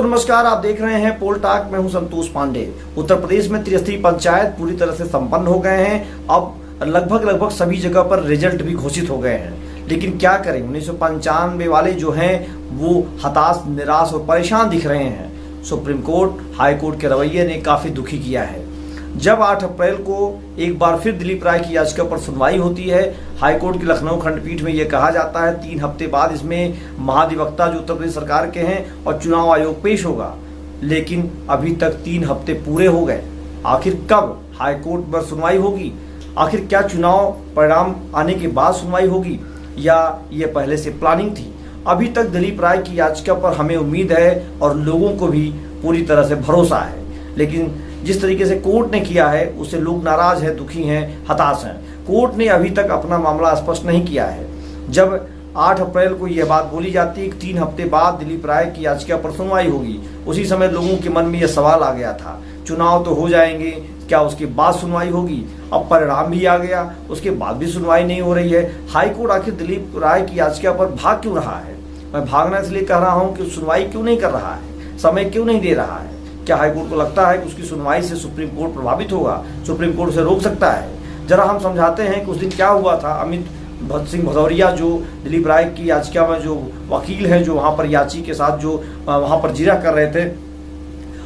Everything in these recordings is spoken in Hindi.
दोस्तों नमस्कार, आप देख रहे हैं पोल टॉक। मैं हूं संतोष पांडे। उत्तर प्रदेश में त्रिस्तरीय पंचायत पूरी तरह से संपन्न हो गए हैं। अब लगभग सभी जगह पर रिजल्ट भी घोषित हो गए हैं। लेकिन क्या करें, 1995 वाले जो हैं वो हताश, निराश और परेशान दिख रहे हैं। सुप्रीम कोर्ट, हाई कोर्ट के रवैये ने काफी दुखी किया है। जब 8 अप्रैल को एक बार फिर दिलीप राय की याचिका पर सुनवाई होती है, हाईकोर्ट की लखनऊ खंडपीठ में यह कहा जाता है 3 हफ्ते बाद इसमें महाधिवक्ता जो उत्तर प्रदेश सरकार के हैं और चुनाव आयोग पेश होगा। लेकिन अभी तक 3 हफ्ते पूरे हो गए। आखिर कब हाईकोर्ट पर सुनवाई होगी? आखिर क्या चुनाव परिणाम आने के बाद सुनवाई होगी या ये पहले से प्लानिंग थी? अभी तक दिलीप राय की याचिका पर हमें उम्मीद है और लोगों को भी पूरी तरह से भरोसा है। लेकिन जिस तरीके से कोर्ट ने किया है उससे लोग नाराज हैं, दुखी हैं, हताश हैं। कोर्ट ने अभी तक अपना मामला स्पष्ट नहीं किया है। जब 8 अप्रैल को यह बात बोली जाती है कि 3 हफ्ते बाद दिलीप राय की याचिका पर सुनवाई होगी, उसी समय लोगों के मन में यह सवाल आ गया था, चुनाव तो हो जाएंगे, क्या उसके बाद सुनवाई होगी? अब परिणाम भी आ गया, उसके बाद भी सुनवाई नहीं हो रही है। हाईकोर्ट आखिर दिलीप राय की याचिका पर भाग क्यों रहा है? मैं भागना इसलिए कह रहा हूं कि सुनवाई क्यों नहीं कर रहा है, समय क्यों नहीं दे रहा है? क्या हाईकोर्ट को लगता है कि उसकी सुनवाई से सुप्रीम कोर्ट प्रभावित होगा, सुप्रीम कोर्ट उसे रोक सकता है? जरा हम समझाते हैं कि उस दिन क्या हुआ था। अमित सिंह भदौरिया जो दिलीप राय की याचिका में जो वकील हैं, जो वहां पर याची के साथ जो वहां पर जिरह कर रहे थे,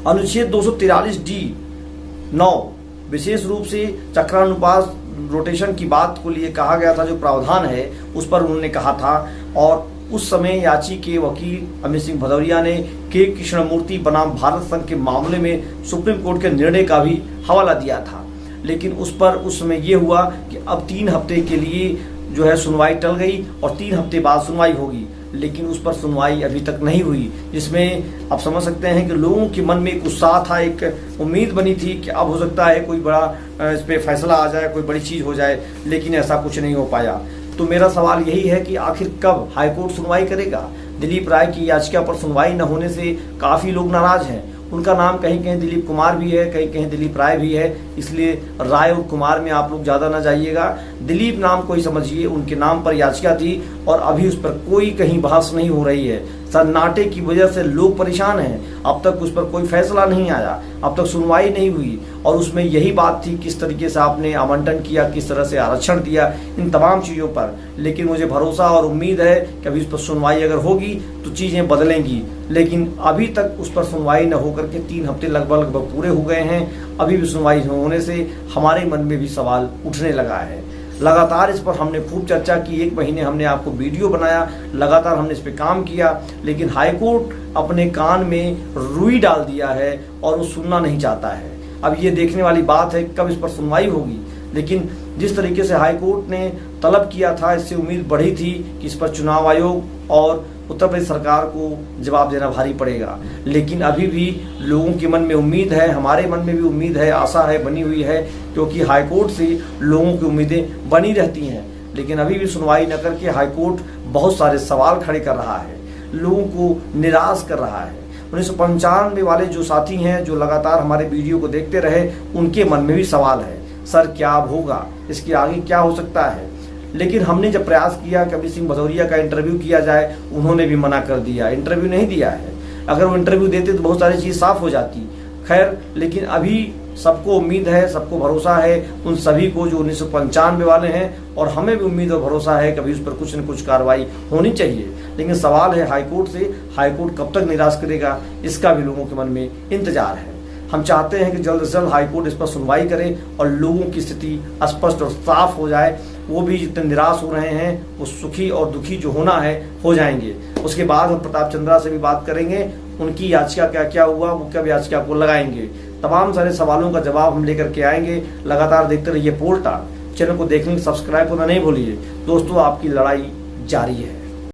अनुच्छेद 243D(9) विशेष रूप से चक्रानुपात रोटेशन की बात को लिए कहा गया था, जो प्रावधान है उस पर उन्होंने कहा था। और उस समय याची के वकील अमित सिंह भदौरिया ने के कृष्णमूर्ति बनाम भारत संघ के मामले में सुप्रीम कोर्ट के निर्णय का भी हवाला दिया था। लेकिन उस पर उस समय ये हुआ कि अब 3 हफ्ते के लिए जो है सुनवाई टल गई और 3 हफ्ते बाद सुनवाई होगी। लेकिन उस पर सुनवाई अभी तक नहीं हुई, जिसमें आप समझ सकते हैं कि लोगों के मन में एक उत्साह था, एक उम्मीद बनी थी कि अब हो सकता है कोई बड़ा इस पर फैसला आ जाए, कोई बड़ी चीज हो जाए। लेकिन ऐसा कुछ नहीं हो पाया। तो मेरा सवाल यही है कि आखिर कब हाईकोर्ट सुनवाई करेगा? दिलीप राय की याचिका पर सुनवाई न होने से काफी लोग नाराज हैं। उनका नाम कहीं कहीं दिलीप कुमार भी है, कहीं कहीं दिलीप राय भी है, इसलिए राय और कुमार में आप लोग ज्यादा ना जाइएगा। दिलीप नाम को ही समझिए, उनके नाम पर याचिका थी और अभी उस पर कोई कहीं बहस नहीं हो रही है। सन्नाटे की वजह से लोग परेशान हैं। अब तक उस पर कोई फैसला नहीं आया, अब तक सुनवाई नहीं हुई। और उसमें यही बात थी किस तरीके से आपने आवंटन किया, किस तरह से आरक्षण दिया, इन तमाम चीज़ों पर। लेकिन मुझे भरोसा और उम्मीद है कि अभी उस पर सुनवाई अगर होगी तो चीज़ें बदलेंगी। लेकिन अभी तक उस पर सुनवाई न होकर के 3 हफ्ते लगभग पूरे हो गए हैं। अभी भी सुनवाई न होने से हमारे मन में भी सवाल उठने लगा है। लगातार इस पर हमने खूब चर्चा की, 1 महीने हमने आपको वीडियो बनाया, लगातार हमने इस पर काम किया। लेकिन हाईकोर्ट अपने कान में रुई डाल दिया है और वो सुनना नहीं चाहता है। अब ये देखने वाली बात है कब इस पर सुनवाई होगी। लेकिन जिस तरीके से हाईकोर्ट ने तलब किया था, इससे उम्मीद बढ़ी थी कि इस पर चुनाव आयोग और उत्तर प्रदेश सरकार को जवाब देना भारी पड़ेगा। लेकिन अभी भी लोगों के मन में उम्मीद है, हमारे मन में भी उम्मीद है, आशा है, बनी हुई है, क्योंकि हाईकोर्ट से लोगों की उम्मीदें बनी रहती हैं। लेकिन अभी भी सुनवाई न करके हाईकोर्ट बहुत सारे सवाल खड़े कर रहा है, लोगों को निराश कर रहा है। 1995 वाले जो साथी हैं, जो लगातार हमारे वीडियो को देखते रहे, उनके मन में भी सवाल है, सर क्या अब होगा, इसके आगे क्या हो सकता है? लेकिन हमने जब प्रयास किया कि अमित सिंह भदौरिया का इंटरव्यू किया जाए, उन्होंने भी मना कर दिया, इंटरव्यू नहीं दिया है। अगर वो इंटरव्यू देते तो बहुत सारी चीज़ साफ हो जाती। खैर, लेकिन अभी सबको उम्मीद है, सबको भरोसा है, उन सभी को जो 1995 वाले हैं, और हमें भी उम्मीद और भरोसा है कि अभी उस पर कुछ न कुछ कार्रवाई होनी चाहिए। लेकिन सवाल है हाईकोर्ट से, हाईकोर्ट कब तक निराश करेगा, इसका भी लोगों के मन में इंतजार है। हम चाहते हैं कि जल्द से जल्द हाईकोर्ट इस पर सुनवाई करे और लोगों की स्थिति स्पष्ट और साफ हो जाए। वो भी जितने निराश हो रहे हैं वो सुखी और दुखी जो होना है हो जाएंगे। उसके बाद हम प्रताप चंद्रा से भी बात करेंगे, उनकी याचिका क्या क्या हुआ, वो कब याचिका को लगाएंगे। तमाम सारे सवालों का जवाब हम लेकर के आएंगे। लगातार देखते रहिए पोल टॉक। चैनल को देखने, सब्सक्राइब करना नहीं भूलिए। दोस्तों, आपकी लड़ाई जारी है।